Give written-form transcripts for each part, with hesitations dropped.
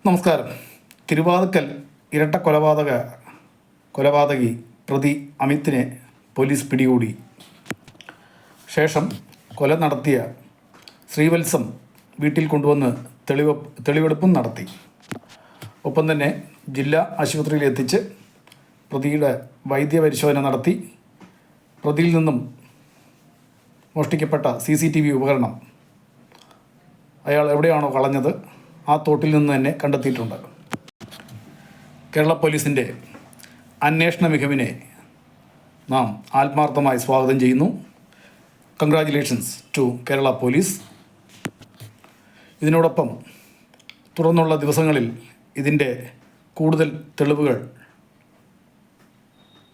നമസ്കാരം. തിരുവാതുക്കൽ ഇരട്ട കൊലപാതകി പ്രതി അമിത്തിനെ പോലീസ് പിടികൂടി. ശേഷം കൊല നടത്തിയ ശ്രീവത്സം വീട്ടിൽ കൊണ്ടുവന്ന് തെളിവെടുപ്പും നടത്തി. ഒപ്പം തന്നെ ജില്ലാ ആശുപത്രിയിൽ എത്തിച്ച് പ്രതിയുടെ വൈദ്യപരിശോധന നടത്തി. പ്രതിയിൽ നിന്നും മോഷ്ടിക്കപ്പെട്ട CCTV ഉപകരണം അയാൾ എവിടെയാണോ കളഞ്ഞത് ആ തോട്ടിൽ നിന്ന് തന്നെ കണ്ടെത്തിയിട്ടുണ്ട്. കേരള പോലീസിൻ്റെ അന്വേഷണ മികവിനെ നാം ആത്മാർത്ഥമായി സ്വാഗതം ചെയ്യുന്നു. Congratulations to Kerala police. ഇതിനോടൊപ്പം തുടർന്നുള്ള ദിവസങ്ങളിൽ ഇതിൻ്റെ കൂടുതൽ തെളിവുകൾ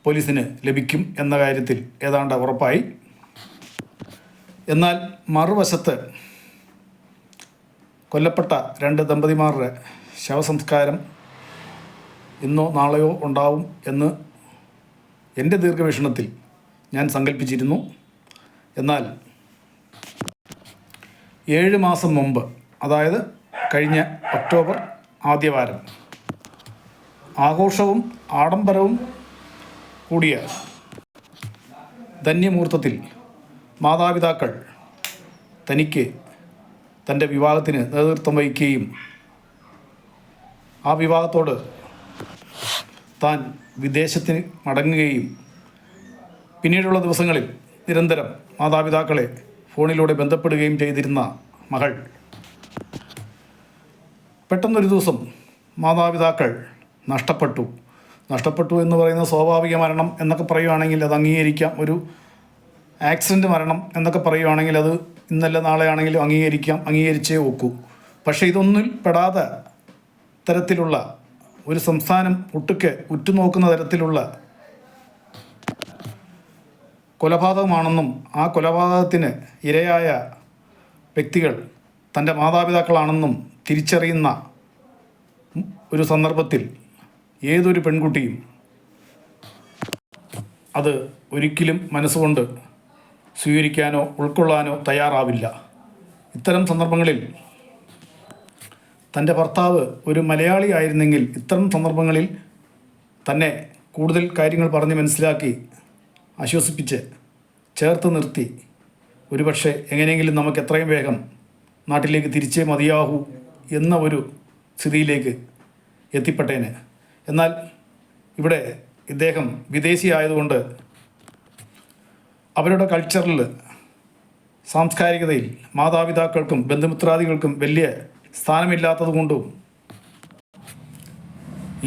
പോലീസിന് ലഭിക്കും എന്ന കാര്യത്തിൽ ഏതാണ്ട് ഉറപ്പായി. എന്നാൽ മറുവശത്ത് കൊല്ലപ്പെട്ട 2 ദമ്പതിമാരുടെ ശവസംസ്കാരം ഇന്നോ നാളെയോ ഉണ്ടാവും എന്ന് എൻ്റെ ദീർഘവീക്ഷണത്തിൽ ഞാൻ സങ്കല്പിച്ചിരുന്നു. എന്നാൽ 7 മാസം മുമ്പ്, അതായത് കഴിഞ്ഞ ഒക്ടോബർ ആദ്യവാരം, ആഘോഷവും ആഡംബരവും കൂടിയ ധന്യമുഹൂർത്തത്തിൽ മാതാപിതാക്കൾ തനിക്ക് തൻ്റെ വിവാഹത്തിന് നേതൃത്വം വഹിക്കുകയും ആ വിവാഹത്തോട് താൻ വിദേശത്തിന് മടങ്ങുകയും പിന്നീടുള്ള ദിവസങ്ങളിൽ നിരന്തരം മാതാപിതാക്കളെ ഫോണിലൂടെ ബന്ധപ്പെടുകയും ചെയ്തിരുന്ന മകൾ പെട്ടെന്നൊരു ദിവസം മാതാപിതാക്കൾ നഷ്ടപ്പെട്ടു എന്ന് പറയുന്ന സ്വാഭാവിക മരണം എന്നൊക്കെ പറയുകയാണെങ്കിൽ അത് അംഗീകരിക്കാം. ഒരു ആക്സിഡൻറ്റ് മരണം എന്നൊക്കെ പറയുകയാണെങ്കിൽ അത് ഇന്നല്ല നാളെ ആണെങ്കിലും അംഗീകരിച്ചേ ഒക്കൂ. പക്ഷേ ഇതൊന്നിൽ പെടാതെ തരത്തിലുള്ള ഒരു സംസ്ഥാനം ഒട്ടുക്കെ ഉറ്റുനോക്കുന്ന തരത്തിലുള്ള കൊലപാതകമാണെന്നും ആ കൊലപാതകത്തിന് ഇരയായ വ്യക്തികൾ തൻ്റെ മാതാപിതാക്കളാണെന്നും തിരിച്ചറിയുന്ന ഒരു സന്ദർഭത്തിൽ ഏതൊരു പെൺകുട്ടിയും അത് ഒരിക്കലും മനസ്സുകൊണ്ട് സ്വീകരിക്കാനോ ഉൾക്കൊള്ളാനോ തയ്യാറാവില്ല. ഇത്തരം സന്ദർഭങ്ങളിൽ തൻ്റെ ഭർത്താവ് ഒരു മലയാളി ആയിരുന്നെങ്കിൽ ഇത്തരം സന്ദർഭങ്ങളിൽ തന്നെ കൂടുതൽ കാര്യങ്ങൾ പറഞ്ഞ് മനസ്സിലാക്കി ആശ്വസിപ്പിച്ച് ചേർത്ത് നിർത്തി ഒരുപക്ഷെ എങ്ങനെയെങ്കിലും നമുക്ക് എത്രയും വേഗം നാട്ടിലേക്ക് തിരിച്ചേ മതിയാകൂ എന്ന ഒരു സ്ഥിതിയിലേക്ക് എത്തിപ്പെട്ടേന്. എന്നാൽ ഇവിടെ ഇദ്ദേഹം വിദേശിയായതുകൊണ്ട് അവരുടെ കൾച്ചറിൽ, സാംസ്കാരികതയിൽ മാതാപിതാക്കൾക്കും ബന്ധുമിത്രാദികൾക്കും വലിയ സ്ഥാനമില്ലാത്തതുകൊണ്ടും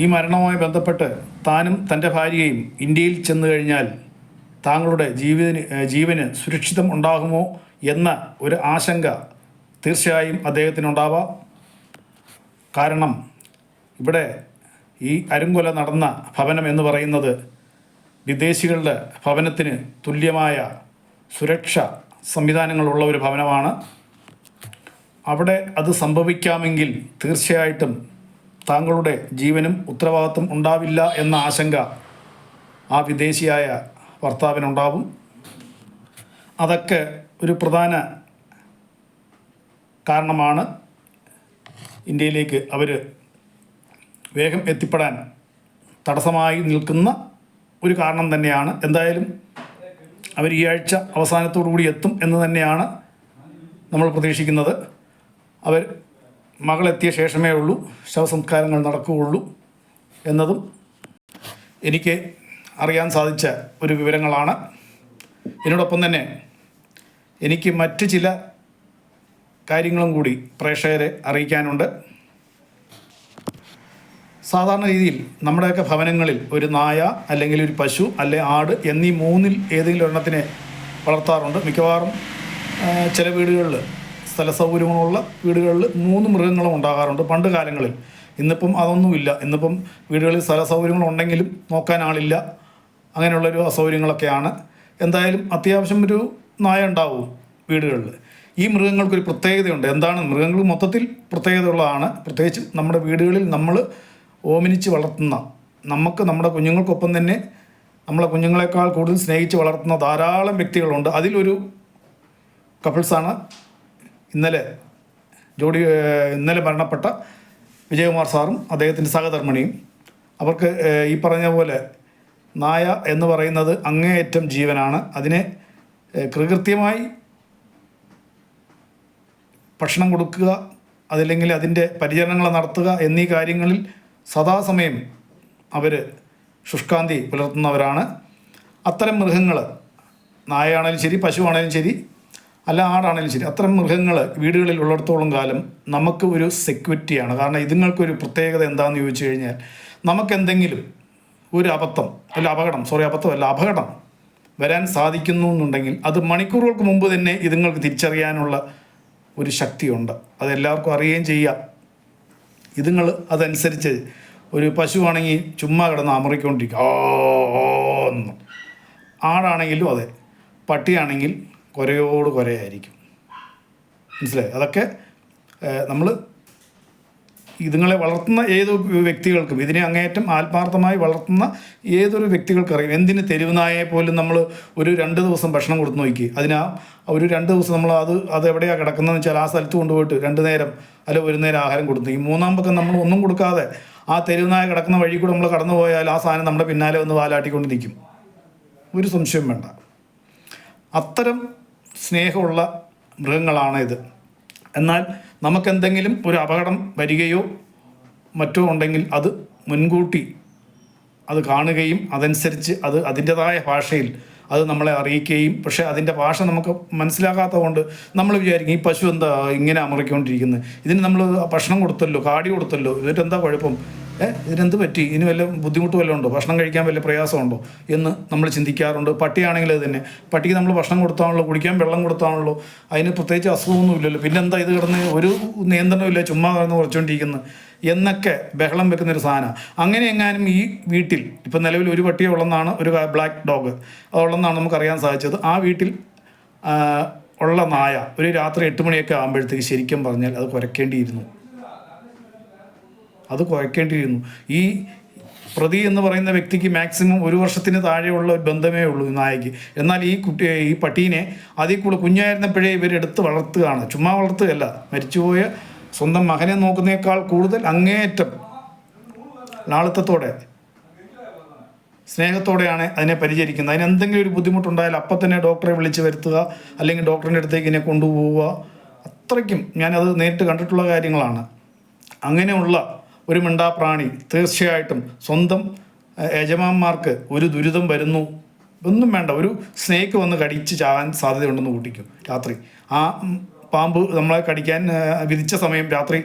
ഈ മരണവുമായി ബന്ധപ്പെട്ട് താനും തൻ്റെ ഭാര്യയും ഇന്ത്യയിൽ ചെന്നു കഴിഞ്ഞാൽ താങ്കളുടെ ജീവന് സുരക്ഷിതം ഉണ്ടാകുമോ എന്ന ഒരു ആശങ്ക തീർച്ചയായും അദ്ദേഹത്തിനുണ്ടാവാം. കാരണം ഇവിടെ ഈ അരുംകൊല നടന്ന ഭവനം എന്ന് പറയുന്നത് വിദേശികളുടെ ഭവനത്തിന് തുല്യമായ സുരക്ഷ സംവിധാനങ്ങളുള്ള ഒരു ഭവനമാണ്. അവിടെ അത് സംഭവിക്കാമെങ്കിൽ തീർച്ചയായിട്ടും താങ്കളുടെ ജീവനും ഉത്തരവാദിത്വം ഉണ്ടാവില്ല എന്ന ആശങ്ക ആ വിദേശിയായ ഭർത്താവിനുണ്ടാവും. അതൊക്കെ ഒരു പ്രധാന കാരണമാണ് ഇന്ത്യയിലേക്ക് അവർ വേഗം എത്തിപ്പെടാൻ തടസ്സമായി നിൽക്കുന്ന ഒരു കാരണം തന്നെയാണ്. എന്തായാലും അവർ ഈ ആഴ്ച അവസാനത്തോടു കൂടി എത്തും എന്ന് തന്നെയാണ് നമ്മൾ പ്രതീക്ഷിക്കുന്നത്. അവർ മകളെത്തിയ ശേഷമേ ഉള്ളൂ ശവസംസ്കാരങ്ങൾ നടക്കുകയുള്ളൂ എന്നതും എനിക്ക് അറിയാൻ സാധിച്ച ഒരു വിവരങ്ങളാണ്. ഇതിനോടൊപ്പം തന്നെ എനിക്ക് മറ്റ് ചില കാര്യങ്ങളും കൂടി പ്രേക്ഷകരെ അറിയിക്കാനുണ്ട്. സാധാരണ രീതിയിൽ നമ്മുടെയൊക്കെ ഭവനങ്ങളിൽ ഒരു നായ അല്ലെങ്കിൽ ഒരു പശു അല്ലെ ആട് എന്നീ 3-ൽ ഏതെങ്കിലും ഒരെണ്ണത്തിനെ വളർത്താറുണ്ട്. മിക്കവാറും ചില വീടുകളിൽ, സ്ഥല സൗകര്യങ്ങളുള്ള വീടുകളിൽ 3 മൃഗങ്ങളും ഉണ്ടാകാറുണ്ട് പണ്ട് കാലങ്ങളിൽ. ഇന്നിപ്പം അതൊന്നുമില്ല. ഇന്നിപ്പം വീടുകളിൽ സ്ഥല സൗകര്യങ്ങളുണ്ടെങ്കിലും നോക്കാൻ ആളില്ല. അങ്ങനെയുള്ളൊരു അസൗകര്യങ്ങളൊക്കെയാണ്. എന്തായാലും അത്യാവശ്യം ഒരു നായ ഉണ്ടാവും വീടുകളിൽ. ഈ മൃഗങ്ങൾക്കൊരു പ്രത്യേകതയുണ്ട്. എന്താണ്? മൃഗങ്ങൾ മൊത്തത്തിൽ പ്രത്യേകതയുള്ളതാണ്. പ്രത്യേകിച്ച് നമ്മുടെ വീടുകളിൽ നമ്മൾ ഓമനിച്ച് വളർത്തുന്ന, നമുക്ക് നമ്മുടെ കുഞ്ഞുങ്ങൾക്കൊപ്പം തന്നെ നമ്മളെ കുഞ്ഞുങ്ങളെക്കാൾ കൂടുതൽ സ്നേഹിച്ച് വളർത്തുന്ന ധാരാളം വ്യക്തികളുണ്ട്. അതിലൊരു കപ്പിൾസാണ് ഇന്നലെ മരണപ്പെട്ട വിജയകുമാർ സാറും അദ്ദേഹത്തിൻ്റെ സഹധർമ്മിണിയും. അവർക്ക് ഈ പറഞ്ഞ പോലെ നായ എന്ന് പറയുന്നത് അങ്ങേയറ്റം ജീവനാണ്. അതിനെ കൃത്യമായി ഭക്ഷണം കൊടുക്കുക, അതല്ലെങ്കിൽ അതിൻ്റെ പരിചരണങ്ങൾ നടത്തുക എന്നീ കാര്യങ്ങളിൽ സദാസമയം അവർ ശുഷ്കാന്തി പുലർത്തുന്നവരാണ്. അത്തരം മൃഗങ്ങൾ, നായയാണേലും ശരി, പശുവാണേലും ശരി, അല്ല ആടാണേലും ശരി, അത്തരം മൃഗങ്ങൾ വീടുകളിൽ ഉള്ളിടത്തോളം കാലം നമുക്ക് ഒരു സെക്യൂരിറ്റിയാണ്. കാരണം ഇതുങ്ങൾക്കൊരു പ്രത്യേകത എന്താണെന്ന് ചോദിച്ചു കഴിഞ്ഞാൽ, നമുക്കെന്തെങ്കിലും ഒരു അപകടം വരാൻ സാധിക്കുന്നു എന്നുണ്ടെങ്കിൽ അത് മണിക്കൂറുകൾക്ക് മുമ്പ് തന്നെ ഇതുങ്ങൾക്ക് തിരിച്ചറിയാനുള്ള ഒരു ശക്തിയുണ്ട്. അതെല്ലാവർക്കും അറിയുകയും ചെയ്യാം. ഇതുങ്ങൾ അതനുസരിച്ച് ഒരു പശുവാണെങ്കിൽ ചുമ്മാ കിടന്ന് അമറിക്കൊണ്ടിരിക്കും, ഓന്ന്. ആടാണെങ്കിലും അതെ, പട്ടിയാണെങ്കിൽ കുരയോട് കുരയായിരിക്കും. മനസ്സിലായി? അതൊക്കെ നമ്മൾ ഇതുങ്ങളെ വളർത്തുന്ന ഏതൊരു വ്യക്തികൾക്കും, ഇതിനെ അങ്ങേയറ്റം ആത്മാർത്ഥമായി വളർത്തുന്ന ഏതൊരു വ്യക്തികൾക്കറിയാം. എന്തിന് തെരുവുനായെ പോലും നമ്മൾ ഒരു 2 ദിവസം ഭക്ഷണം കൊടുത്ത് നോക്കി, ഒരു 2 ദിവസം നമ്മൾ അത് എവിടെയാണ് കിടക്കുന്നതെന്ന് വെച്ചാൽ ആ സ്ഥലത്ത് കൊണ്ടുപോയിട്ട് 2 നേരം അല്ല 1 നേരം ആഹാരം കൊടുത്തു. ഈ 3-ാം പക്കം നമ്മൾ ഒന്നും കൊടുക്കാതെ ആ തെരുവുനായ കിടക്കുന്ന വഴി കൂടെ നമ്മൾ കടന്നു പോയാൽ ആ സാധനം നമ്മുടെ പിന്നാലെ വന്ന് വാലാട്ടിക്കൊണ്ട് നിൽക്കും. ഒരു സംശയം വേണ്ട. അത്തരം സ്നേഹമുള്ള മൃഗങ്ങളാണ് ഇത്. എന്നാൽ നമുക്കെന്തെങ്കിലും ഒരു അപകടം വരികയോ മറ്റോ ഉണ്ടെങ്കിൽ അത് മുൻകൂട്ടി അത് കാണുകയും അതനുസരിച്ച് അത് അതിൻ്റെതായ ഭാഷയിൽ അത് നമ്മളെ അറിയിക്കുകയും, പക്ഷേ അതിൻ്റെ ഭാഷ നമുക്ക് മനസ്സിലാകാത്തത് കൊണ്ട് നമ്മൾ വിചാരിക്കും ഈ പശു എന്താ ഇങ്ങനെ അമറിക്കൊണ്ടിരിക്കുന്നത്, ഇതിന് നമ്മൾ ഭക്ഷണം കൊടുത്തല്ലോ, കാടി കൊടുത്തല്ലോ, ഇതിനെന്താ കുഴപ്പം, ഇതിനെന്ത് പറ്റി, ഇതിന് വല്ല ബുദ്ധിമുട്ട് വല്ലതും ഉണ്ടോ, ഭക്ഷണം കഴിക്കാൻ വല്ല പ്രയാസമുണ്ടോ എന്ന് നമ്മൾ ചിന്തിക്കാറുണ്ട്. പട്ടിയാണെങ്കിൽ അത് തന്നെ, പട്ടിക്ക് നമ്മൾ ഭക്ഷണം കൊടുത്താണല്ലോ, കുടിക്കാൻ വെള്ളം കൊടുത്താണല്ലോ, അതിന് പ്രത്യേകിച്ച് അസുഖമൊന്നും ഇല്ലല്ലോ, പിന്നെന്താ ഇത് കിടന്ന് ഒരു നിയന്ത്രണമില്ല ചുമ്മാ കിടന്ന് കുറച്ചുകൊണ്ടിരിക്കുന്നത് എന്നൊക്കെ ബഹളം വെക്കുന്നൊരു സാധനമാണ്. അങ്ങനെ എങ്ങാനും ഈ വീട്ടിൽ ഇപ്പം നിലവിൽ ഒരു പട്ടിയെ ഉള്ളെന്നാണ്, ഒരു ബ്ലാക്ക് ഡോഗ് അതുള്ളെന്നാണ് നമുക്കറിയാൻ സാധിച്ചത്. ആ വീട്ടിൽ ഉള്ള നായ ഒരു രാത്രി 8 മണിയൊക്കെ ആകുമ്പോഴത്തേക്ക് ശരിക്കും പറഞ്ഞാൽ അത് കുരയ്ക്കേണ്ടിയിരുന്നു. ഈ പ്രതി എന്ന് പറയുന്ന വ്യക്തിക്ക് മാക്സിമം 1 വർഷത്തിന് താഴെയുള്ള ഒരു ബന്ധമേ ഉള്ളൂ ഈ നായയ്ക്ക്. എന്നാൽ ഈ പട്ടീനെ അതിൽ കൂടെ കുഞ്ഞായിരുന്നപ്പോഴേ ഇവരെടുത്ത് വളർത്തുകയാണ്. ചുമ്മാ വളർത്തുകയല്ല, മരിച്ചുപോയ സ്വന്തം മകനെ നോക്കുന്നേക്കാൾ കൂടുതൽ അങ്ങേയറ്റം ലാളിത്യത്തോടെ സ്നേഹത്തോടെയാണ് അതിനെ പരിചരിക്കുന്നത്. അതിനെന്തെങ്കിലും ഒരു ബുദ്ധിമുട്ടുണ്ടായാൽ അപ്പം തന്നെ ഡോക്ടറെ വിളിച്ച് വരുത്തുക, അല്ലെങ്കിൽ ഡോക്ടറിൻ്റെ അടുത്തേക്ക് ഇതിനെ കൊണ്ടുപോവുക. അത്രയ്ക്കും ഞാനത് നേരിട്ട് കണ്ടിട്ടുള്ള കാര്യങ്ങളാണ്. അങ്ങനെയുള്ള ഒരു മിണ്ടാപ്രാണി തീർച്ചയായിട്ടും സ്വന്തം യജമാന്മാർക്ക് ഒരു ദുരിതം വരുന്നു, ഒന്നും വേണ്ട, ഒരു സ്നേക്ക് വന്ന് കടിച്ച് ചാകാൻ സാധ്യതയുണ്ടെന്ന് കൂട്ടിക്കും. രാത്രി ആ പാമ്പ് നമ്മളെ കടിക്കാൻ വിധിച്ച സമയം രാത്രി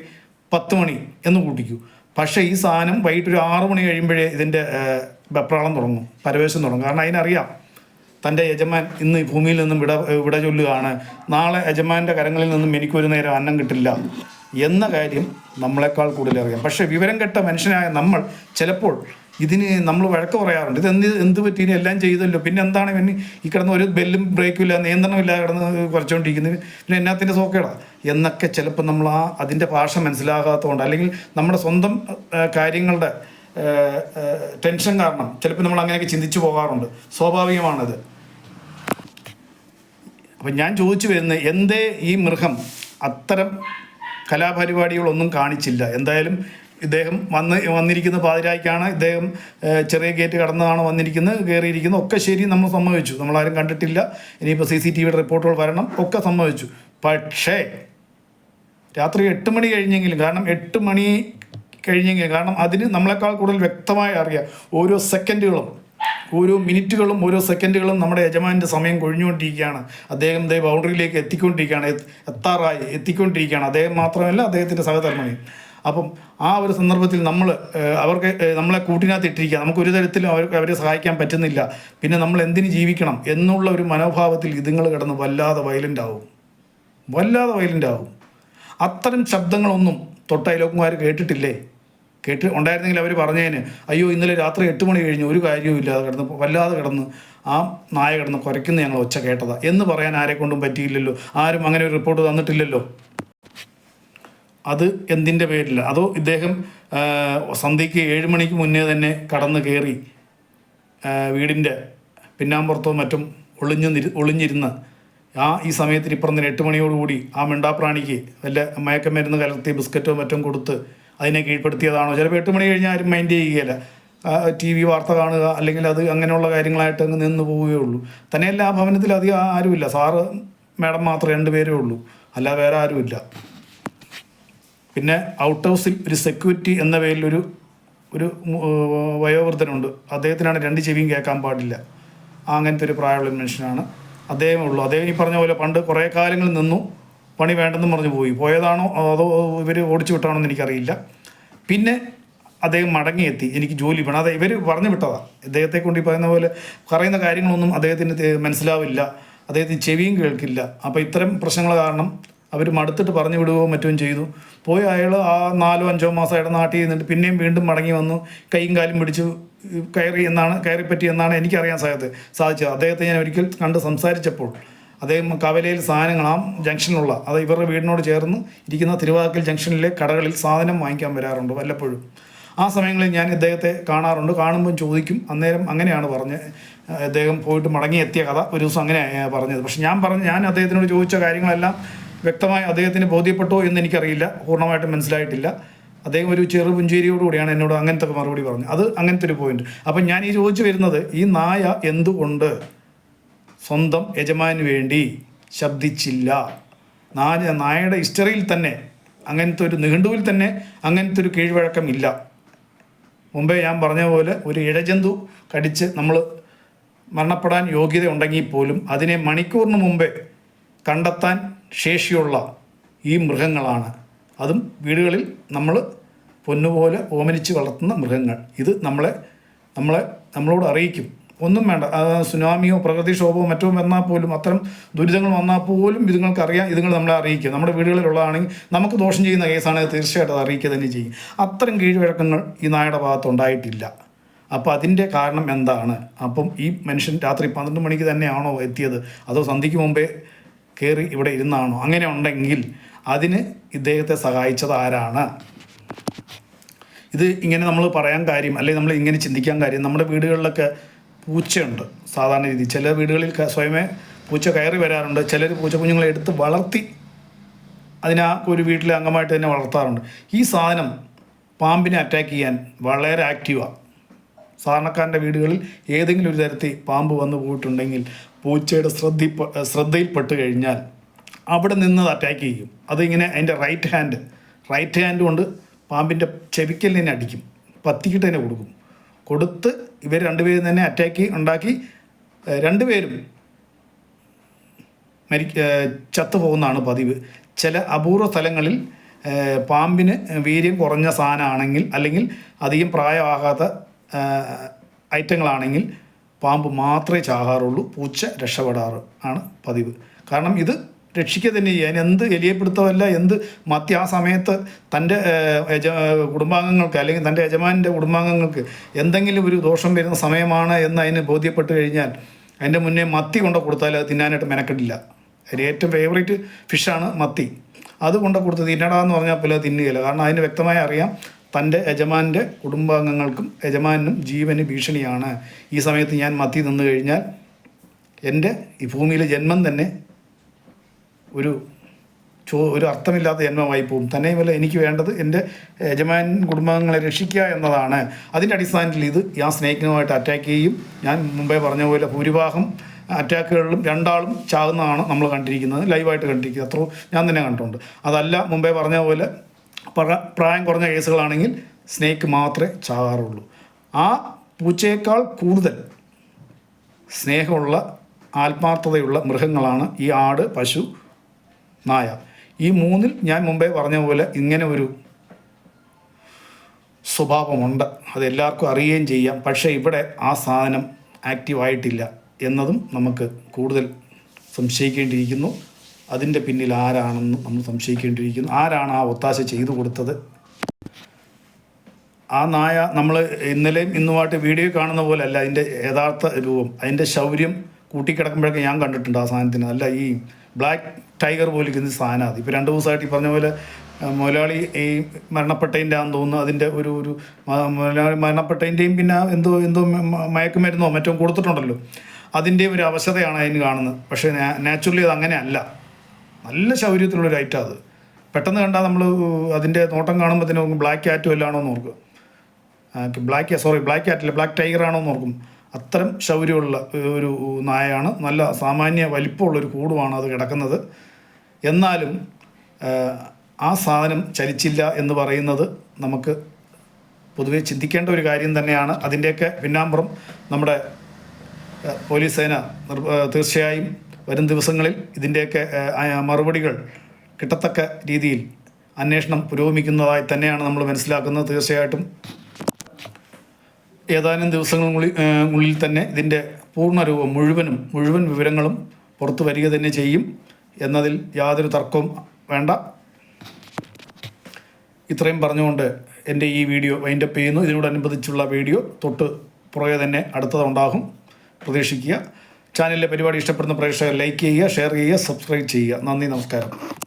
10 മണി എന്ന് കൂട്ടിക്കൂ. പക്ഷേ ഈ സാധനം വൈകിട്ട് ഒരു 6 മണി കഴിയുമ്പോഴേ ഇതിൻ്റെ വെപ്രാളം തുടങ്ങും, പരവേശം തുടങ്ങും. കാരണം അതിനറിയാം തൻ്റെ യജമാൻ ഇന്ന് ഈ ഭൂമിയിൽ നിന്നും വിട ചൊല്ലുകയാണ്, നാളെ യജമാൻ്റെ കരങ്ങളിൽ നിന്നും എനിക്കൊരു നേരം അന്നം കിട്ടില്ല എന്ന കാര്യം നമ്മളെക്കാൾ കൂടുതൽ അറിയാം. പക്ഷേ വിവരം കെട്ട മനുഷ്യനായ നമ്മൾ ചിലപ്പോൾ ഇതിന് നമ്മൾ വഴക്ക് പറയാറുണ്ട്. എന്ത് പറ്റി, ഇനി എല്ലാം ചെയ്തല്ലോ, പിന്നെ എന്താണ് ഇവന് ഈ കിടന്ന് ഒരു ബെല്ലും ബ്രേക്കും ഇല്ല, നിയന്ത്രണമില്ല കിടന്ന് കുറച്ചുകൊണ്ടിരിക്കുന്നത്, പിന്നെ എന്നാത്തിൻ്റെ സോക്കേടാ എന്നൊക്കെ ചിലപ്പോൾ നമ്മൾ അതിൻ്റെ ഭാഷ മനസ്സിലാകാത്തതുകൊണ്ട്, അല്ലെങ്കിൽ നമ്മുടെ സ്വന്തം കാര്യങ്ങളുടെ ടെൻഷൻ കാരണം ചിലപ്പോൾ നമ്മൾ അങ്ങനെയൊക്കെ ചിന്തിച്ചു പോകാറുണ്ട്. സ്വാഭാവികമാണത്. അപ്പം ഞാൻ ചോദിച്ചു വരുന്നത്, എന്തേ ഈ മൃഗം അത്തരം കലാപരിപാടികളൊന്നും കാണിച്ചില്ല? എന്തായാലും ഇദ്ദേഹം വന്നിരിക്കുന്ന പാതിരായ്ക്കാണ്, ഇദ്ദേഹം ചെറിയ ഗേറ്റ് കടന്നതാണ് വന്നിരിക്കുന്നത്, കയറിയിരിക്കുന്നത്, ഒക്കെ ശരി, നമ്മൾ സമ്മതിച്ചു, നമ്മളാരും കണ്ടിട്ടില്ല, ഇനിയിപ്പോൾ CCTV റിപ്പോർട്ടുകൾ വരണം, ഒക്കെ സമ്മതിച്ചു. പക്ഷേ രാത്രി 8 മണി കഴിഞ്ഞെങ്കിലും, കാരണം 8 മണി കഴിഞ്ഞെങ്കിലും, കാരണം അതിന് നമ്മളെക്കാൾ കൂടുതൽ വ്യക്തമായി അറിയാം. ഓരോ സെക്കൻഡുകളും, ഓരോ മിനിറ്റുകളും, ഓരോ സെക്കൻഡുകളും നമ്മുടെ യജമാൻ്റെ സമയം കൊഴിഞ്ഞുകൊണ്ടിരിക്കുകയാണ്. അദ്ദേഹം ബൗണ്ടറിയിലേക്ക് എത്തിക്കൊണ്ടിരിക്കുകയാണ്. അദ്ദേഹം മാത്രമല്ല, അദ്ദേഹത്തിൻ്റെ സഹധർമ്മിണി. അപ്പം ആ ഒരു സന്ദർഭത്തിൽ നമ്മളെ കൂട്ടിനകത്ത് ഇട്ടിരിക്കുക, നമുക്കൊരു തരത്തിലും അവരെ സഹായിക്കാൻ പറ്റുന്നില്ല, പിന്നെ നമ്മൾ എന്തിന് ജീവിക്കണം എന്നുള്ള ഒരു മനോഭാവത്തിൽ ഇതുങ്ങൾ കിടന്ന് വല്ലാതെ വയലൻ്റ് ആവും. അത്തരം ശബ്ദങ്ങളൊന്നും തൊട്ടയലോക്കുമാർ കേട്ടിട്ടില്ലേ? ഉണ്ടായിരുന്നെങ്കിൽ അവർ പറഞ്ഞേന്, അയ്യോ ഇന്നലെ രാത്രി 8 മണി കഴിഞ്ഞ് ഒരു കാര്യവും ഇല്ലാതെ വല്ലാതെ കിടന്ന് ആ നായ കിടന്ന് കുരയ്ക്കുന്ന ഞങ്ങൾ ഒച്ച കേട്ടതാ എന്ന് പറയാൻ ആരെക്കൊണ്ടും പറ്റിയില്ലല്ലോ. ആരും അങ്ങനെ ഒരു റിപ്പോർട്ട് തന്നിട്ടില്ലല്ലോ. അത് എന്തിൻ്റെ പേരില്ല? അതോ ഇദ്ദേഹം സന്ധ്യയ്ക്ക് 7 മണിക്ക് മുന്നേ തന്നെ കടന്ന് കയറി വീടിൻ്റെ പിന്നാമ്പുറത്തോ മറ്റും ഒളിഞ്ഞിരുന്ന് ഈ സമയത്തിന് ഇപ്പുറം 8 മണിയോടുകൂടി ആ മിണ്ടാപ്രാണിക്ക് വല്ല മയക്കമരുന്ന് കലർത്തി ബിസ്ക്കറ്റോ മറ്റും കൊടുത്ത് അതിനെ കീഴ്പ്പെടുത്തിയതാണോ? ചിലപ്പോൾ 8 മണി കഴിഞ്ഞാൽ ആരും മൈൻഡ് ചെയ്യുകയില്ല, TV വാർത്ത കാണുക അല്ലെങ്കിൽ അത് അങ്ങനെയുള്ള കാര്യങ്ങളായിട്ട് അങ്ങ് നിന്ന് പോവുകയുള്ളൂ. തന്നെയല്ല ആ ഭവനത്തിൽ അധികം ആരുമില്ല, സാറ് മാഡം മാത്രം 2 പേരേ ഉള്ളൂ, അല്ലാതെ വേറെ ആരുമില്ല. പിന്നെ ഔട്ട് ഹൗസിൽ ഒരു സെക്യൂരിറ്റി എന്ന പേരിൽ ഒരു വയോവൃദ്ധനുണ്ട്. അദ്ദേഹത്തിനാണ് 2 ചെവിയും കേൾക്കാൻ പാടില്ല. അങ്ങനത്തെ ഒരു പ്രായമുള്ള മനുഷ്യനാണ് അദ്ദേഹമേ ഉള്ളൂ. അദ്ദേഹം ഈ പറഞ്ഞ പോലെ പണ്ട് കുറേ കാലങ്ങൾ നിന്നു, പണി വേണ്ടെന്ന് പറഞ്ഞു പോയതാണോ അതോ ഇവർ ഓടിച്ചു വിട്ടാണോ എന്ന് എനിക്കറിയില്ല. പിന്നെ അദ്ദേഹം മടങ്ങിയെത്തി, എനിക്ക് ജോലി വേണം, അത് ഇവർ പറഞ്ഞു വിട്ടതാണ്. ഇദ്ദേഹത്തെ കൊണ്ട് ഈ പറയുന്ന പോലെ പറയുന്ന കാര്യങ്ങളൊന്നും അദ്ദേഹത്തിന് മനസ്സിലാവില്ല, അദ്ദേഹത്തിന് ചെവിയും കേൾക്കില്ല. അപ്പോൾ ഇത്തരം പ്രശ്നങ്ങൾ കാരണം അവർ മടുത്തിട്ട് പറഞ്ഞു വിടുകയോ മറ്റും ചെയ്തു. പോയി അയാൾ ആ 4-5 മാസം അയാളുടെ നാട്ടിൽ നിന്നിട്ട് പിന്നെയും വീണ്ടും മടങ്ങി വന്നു, കൈയും കാലും പിടിച്ചു കയറിപ്പറ്റി എന്നാണ് എനിക്കറിയാൻ സാധിച്ചത്. അദ്ദേഹത്തെ ഞാൻ ഒരിക്കൽ കണ്ട് സംസാരിച്ചപ്പോൾ അദ്ദേഹം കവലയിൽ സാധനങ്ങൾ, ആ ജംഗ്ഷനിലുള്ള, അത് ഇവരുടെ വീടിനോട് ചേർന്ന് ഇരിക്കുന്ന തിരുവാക്കൽ ജംഗ്ഷനിലെ കടകളിൽ സാധനം വാങ്ങിക്കാൻ വരാറുണ്ട് വല്ലപ്പോഴും. ആ സമയങ്ങളിൽ ഞാൻ ഇദ്ദേഹത്തെ കാണാറുണ്ട്, കാണുമ്പം ചോദിക്കും. അന്നേരം അങ്ങനെയാണ് പറഞ്ഞ് അദ്ദേഹം പോയിട്ട് മടങ്ങിയെത്തിയ കഥ ഒരു ദിവസം അങ്ങനെയാണ് പറഞ്ഞത്. പക്ഷെ ഞാൻ അദ്ദേഹത്തിനോട് ചോദിച്ച കാര്യങ്ങളെല്ലാം വ്യക്തമായി അദ്ദേഹത്തിന് ബോധ്യപ്പെട്ടോ എന്ന് എനിക്കറിയില്ല, പൂർണ്ണമായിട്ടും മനസ്സിലായിട്ടില്ല. അദ്ദേഹം ഒരു ചെറു പുഞ്ചേരിയോടുകൂടിയാണ് എന്നോട് അങ്ങനത്തെ മറുപടി പറഞ്ഞത്. അത് അങ്ങനത്തെ ഒരു പോയിന്റ്. അപ്പം ഞാൻ ഈ ചോദിച്ചു വരുന്നത്, ഈ നായ എന്തുകൊണ്ട് സ്വന്തം യജമാന് വേണ്ടി ശബ്ദിച്ചില്ല? നായയുടെ ഹിസ്റ്ററിയിൽ തന്നെ അങ്ങനത്തെ ഒരു നിഘണ്ടുവിൽ തന്നെ അങ്ങനത്തെ ഒരു കീഴ്വഴക്കമില്ല. മുമ്പേ ഞാൻ പറഞ്ഞ പോലെ ഒരു ഇഴജന്തു കടിച്ച് നമ്മൾ മരണപ്പെടാൻ യോഗ്യത ഉണ്ടെങ്കിൽ പോലും അതിനെ മണിക്കൂറിന് മുമ്പേ കണ്ടെത്താൻ ശേഷിയുള്ള ഈ മൃഗങ്ങളാണ്. അതും വീടുകളിൽ നമ്മൾ പൊന്നുപോലെ ഓമനിച്ച് വളർത്തുന്ന മൃഗങ്ങൾ. ഇത് നമ്മളോട് അറിയിക്കും. ഒന്നും വേണ്ട, സുനാമിയോ പ്രകൃതിക്ഷോഭമോ മറ്റോ വന്നാൽ പോലും, അത്തരം ദുരിതങ്ങൾ വന്നാൽ പോലും ഇതുങ്ങൾക്ക് അറിയാം, ഇതുങ്ങൾ നമ്മളെ അറിയിക്കുക. നമ്മുടെ വീടുകളിലുള്ളതാണെങ്കിൽ നമുക്ക് ദോഷം ചെയ്യുന്ന കേസാണെങ്കിൽ തീർച്ചയായിട്ടും അത് അറിയിക്കുക തന്നെ ചെയ്യും. അത്തരം കീഴ്വഴക്കങ്ങൾ ഈ നായയുടെ ഭാഗത്തുണ്ടായിട്ടില്ല. അപ്പോൾ അതിൻ്റെ കാരണം എന്താണ്? അപ്പം ഈ മനുഷ്യൻ രാത്രി 12 മണിക്ക് തന്നെയാണോ എത്തിയത്, അതോ സന്ധ്യയ്ക്ക് മുമ്പേ കയറി ഇവിടെ ഇരുന്നാണോ? അങ്ങനെ ഉണ്ടെങ്കിൽ അതിന് ഇദ്ദേഹത്തെ സഹായിച്ചത് ആരാണ്? ഇത് ഇങ്ങനെ നമ്മൾ പറയാൻ കാര്യം, അല്ലെങ്കിൽ നമ്മൾ ഇങ്ങനെ ചിന്തിക്കാൻ കാര്യം, നമ്മുടെ വീടുകളിലൊക്കെ പൂച്ചയുണ്ട് സാധാരണ രീതി. ചില വീടുകളിൽ സ്വയമേ പൂച്ച കയറി വരാറുണ്ട്. ചിലർ പൂച്ചക്കുഞ്ഞുങ്ങളെ എടുത്ത് വളർത്തി ഒരു വീട്ടിലെ അംഗമായിട്ട് തന്നെ വളർത്താറുണ്ട്. ഈ സാധനം പാമ്പിനെ അറ്റാക്ക് ചെയ്യാൻ വളരെ ആക്റ്റീവാണ്. സാധാരണക്കാരൻ്റെ വീടുകളിൽ ഏതെങ്കിലും ഒരു തരത്തിൽ പാമ്പ് വന്നു പോയിട്ടുണ്ടെങ്കിൽ പൂച്ചയുടെ ശ്രദ്ധയിൽപ്പെട്ട് കഴിഞ്ഞാൽ അവിടെ നിന്ന് അറ്റാക്ക് ചെയ്യും. അതിങ്ങനെ അതിൻ്റെ റൈറ്റ് ഹാൻഡ് കൊണ്ട് പാമ്പിൻ്റെ ചെവിക്കലിനെ അടിക്കും, പത്തിക്കിട്ട് തന്നെ കൊടുത്ത് ഇവർ 2 പേരും തന്നെ അറ്റാക്ക് ഉണ്ടാക്കി 2 പേരും ചത്തുപോകുന്നതാണ് പതിവ്. ചില അപൂർവ സ്ഥലങ്ങളിൽ പാമ്പിന് വീര്യം കുറഞ്ഞ സാധനമാണെങ്കിൽ, അല്ലെങ്കിൽ അധികം പ്രായമാകാത്ത ഐറ്റങ്ങളാണെങ്കിൽ പാമ്പ് മാത്രമേ ചാകാറുള്ളൂ, പൂച്ച രക്ഷപ്പെടാറ് ആണ് പതിവ്. കാരണം ഇത് രക്ഷിക്കുക തന്നെ ചെയ്യാൻ എന്ത് എലിയപ്പെടുത്തവല്ല, എന്ത് മത്തി ആ സമയത്ത് തൻ്റെ കുടുംബാംഗങ്ങൾക്ക് അല്ലെങ്കിൽ തൻ്റെ യജമാൻ്റെ കുടുംബാംഗങ്ങൾക്ക് എന്തെങ്കിലും ഒരു ദോഷം വരുന്ന സമയമാണ് എന്ന് അതിന് ബോധ്യപ്പെട്ട് കഴിഞ്ഞാൽ അതിൻ്റെ മുന്നേ മത്തി കൊണ്ട് കൊടുത്താൽ അത് തിന്നാനായിട്ട് മെനക്കെട്ടില്ല. അതിന് ഏറ്റവും ഫേവറേറ്റ് ഫിഷാണ് മത്തി. അത് കൊണ്ട് കൊടുത്ത് തിന്നടാന്ന് പറഞ്ഞാൽ പോലെ തിന്നുകയില്ല. കാരണം അതിന് വ്യക്തമായി അറിയാം തൻ്റെ യജമാൻ്റെ കുടുംബാംഗങ്ങൾക്കും യജമാനും ജീവന് ഭീഷണിയാണ്. ഈ സമയത്ത് ഞാൻ മത്തി തിന്നു കഴിഞ്ഞാൽ എൻ്റെ ഈ ഭൂമിയിലെ ജന്മം തന്നെ ഒരു അർത്ഥമില്ലാത്ത ജന്മമായി പോകും. തന്നെയുമല്ല, എനിക്ക് വേണ്ടത് എൻ്റെ യജമാൻ കുടുംബാംഗങ്ങളെ രക്ഷിക്കുക എന്നതാണ്. അതിൻ്റെ അടിസ്ഥാനത്തിൽ ഇത് ആ സ്നേഹിനുമായിട്ട് അറ്റാക്ക് ചെയ്യും. ഞാൻ മുമ്പേ പറഞ്ഞ പോലെ ഭൂരിഭാഗം അറ്റാക്കുകളിലും 2 ആളും ചാകുന്നതാണ് നമ്മൾ കണ്ടിരിക്കുന്നത്, ലൈവായിട്ട് കണ്ടിരിക്കുന്നത്. അത്ര ഞാൻ തന്നെ കണ്ടിട്ടുണ്ട്. അതല്ല, മുമ്പേ പറഞ്ഞ പോലെ പ്രായം കുറഞ്ഞ കേസുകളാണെങ്കിൽ സ്നേക്ക് മാത്രമേ ചാകാറുള്ളൂ. ആ പൂച്ചയേക്കാൾ കൂടുതൽ സ്നേഹമുള്ള ആത്മാർത്ഥതയുള്ള മൃഗങ്ങളാണ് ഈ ആട്, പശു, നായ. ഈ 3-ൽ ഞാൻ മുമ്പേ പറഞ്ഞ പോലെ ഇങ്ങനെ ഒരു സ്വഭാവമുണ്ട്. അതെല്ലാവർക്കും അറിയുകയും ചെയ്യാം. പക്ഷേ ഇവിടെ ആ സാധനം ആക്റ്റീവായിട്ടില്ല എന്നതും നമുക്ക് കൂടുതൽ സംശയിക്കേണ്ടിയിരിക്കുന്നു. അതിൻ്റെ പിന്നിൽ ആരാണെന്ന് നമ്മൾ സംശയിക്കേണ്ടിയിരിക്കുന്നു. ആരാണ് ആ ഒത്താശ ചെയ്തു കൊടുത്തത്? ആ നായ നമ്മൾ ഇന്നലെയും ഇന്നുമായിട്ട് വീഡിയോ കാണുന്ന പോലെ അല്ല അതിൻ്റെ യഥാർത്ഥ രൂപം. അതിൻ്റെ ശൗര്യം കൂട്ടിക്കിടക്കുമ്പോഴൊക്കെ ഞാൻ കണ്ടിട്ടുണ്ട് ആ സാധനത്തിന്. അല്ല, ഈ ബ്ലാക്ക് ടൈഗർ പോലിരിക്കുന്ന സാധനം. അത് ഇപ്പോൾ 2 ദിവസമായിട്ട് ഈ പറഞ്ഞ പോലെ മുതലാളി ഈ മരണപ്പെട്ടതിൻ്റെ ആണെന്ന് തോന്നുന്നു, അതിൻ്റെ ഒരു മുതലാളി മരണപ്പെട്ടതിൻ്റെയും പിന്നെ എന്തോ മയക്കുമരുന്നോ മറ്റോ കൊടുത്തിട്ടുണ്ടല്ലോ, അതിൻ്റെയും ഒരു അവശതയാണ് അതിന് കാണുന്നത്. പക്ഷേ നാച്ചുറലി അത് അങ്ങനെ അല്ല. നല്ല ശൗര്യത്തിലുള്ളൊരു ഐറ്റം അത്. പെട്ടെന്ന് കണ്ടാൽ നമ്മൾ അതിൻ്റെ നോട്ടം കാണുമ്പോഴത്തേനും ബ്ലാക്ക് ക്യാറ്റും എല്ലാണോ എന്ന് ഓർക്കും. ബ്ലാക്ക് ക്യാറ്റല്ല, ബ്ലാക്ക് ടൈഗർ ആണോ എന്ന് ഓർക്കും. അത്തരം ശൗര്യമുള്ള ഒരു നായയാണ്. നല്ല സാമാന്യ വലിപ്പമുള്ളൊരു കൂടുമാണ് അത് കിടക്കുന്നത്. എന്നാലും ആ സാധനം ചലിച്ചില്ല എന്ന് പറയുന്നത് നമുക്ക് പൊതുവെ ചിന്തിക്കേണ്ട ഒരു കാര്യം തന്നെയാണ്. അതിൻ്റെയൊക്കെ പിന്നാമ്പുറം നമ്മുടെ പോലീസ് സേന തീർച്ചയായും വരും ദിവസങ്ങളിൽ ഇതിൻ്റെയൊക്കെ മറുപടികൾ കിട്ടത്തക്ക രീതിയിൽ അന്വേഷണം പുരോഗമിക്കുന്നതായി തന്നെയാണ് നമ്മൾ മനസ്സിലാക്കുന്നത്. തീർച്ചയായിട്ടും ഏതാനും ദിവസങ്ങൾക്കുള്ളിൽ തന്നെ ഇതിൻ്റെ പൂർണ്ണരൂപം മുഴുവൻ വിവരങ്ങളും പുറത്തു വരിക തന്നെ ചെയ്യും എന്നതിൽ യാതൊരു തർക്കവും വേണ്ട. ഇത്രയും പറഞ്ഞുകൊണ്ട് എൻ്റെ ഈ വീഡിയോ വൈൻഡപ്പ് ചെയ്യുന്നു. ഇതിനോടനുബന്ധിച്ചുള്ള വീഡിയോ തൊട്ട് പുറകെ തന്നെ അടുത്തതുണ്ടാകും, പ്രതീക്ഷിക്കുക. ചാനലിലെ പരിപാടി ഇഷ്ടപ്പെടുന്ന പ്രേക്ഷകർ ലൈക്ക് ചെയ്യുക, ഷെയർ ചെയ്യുക, സബ്സ്ക്രൈബ് ചെയ്യുക. നന്ദി, നമസ്കാരം.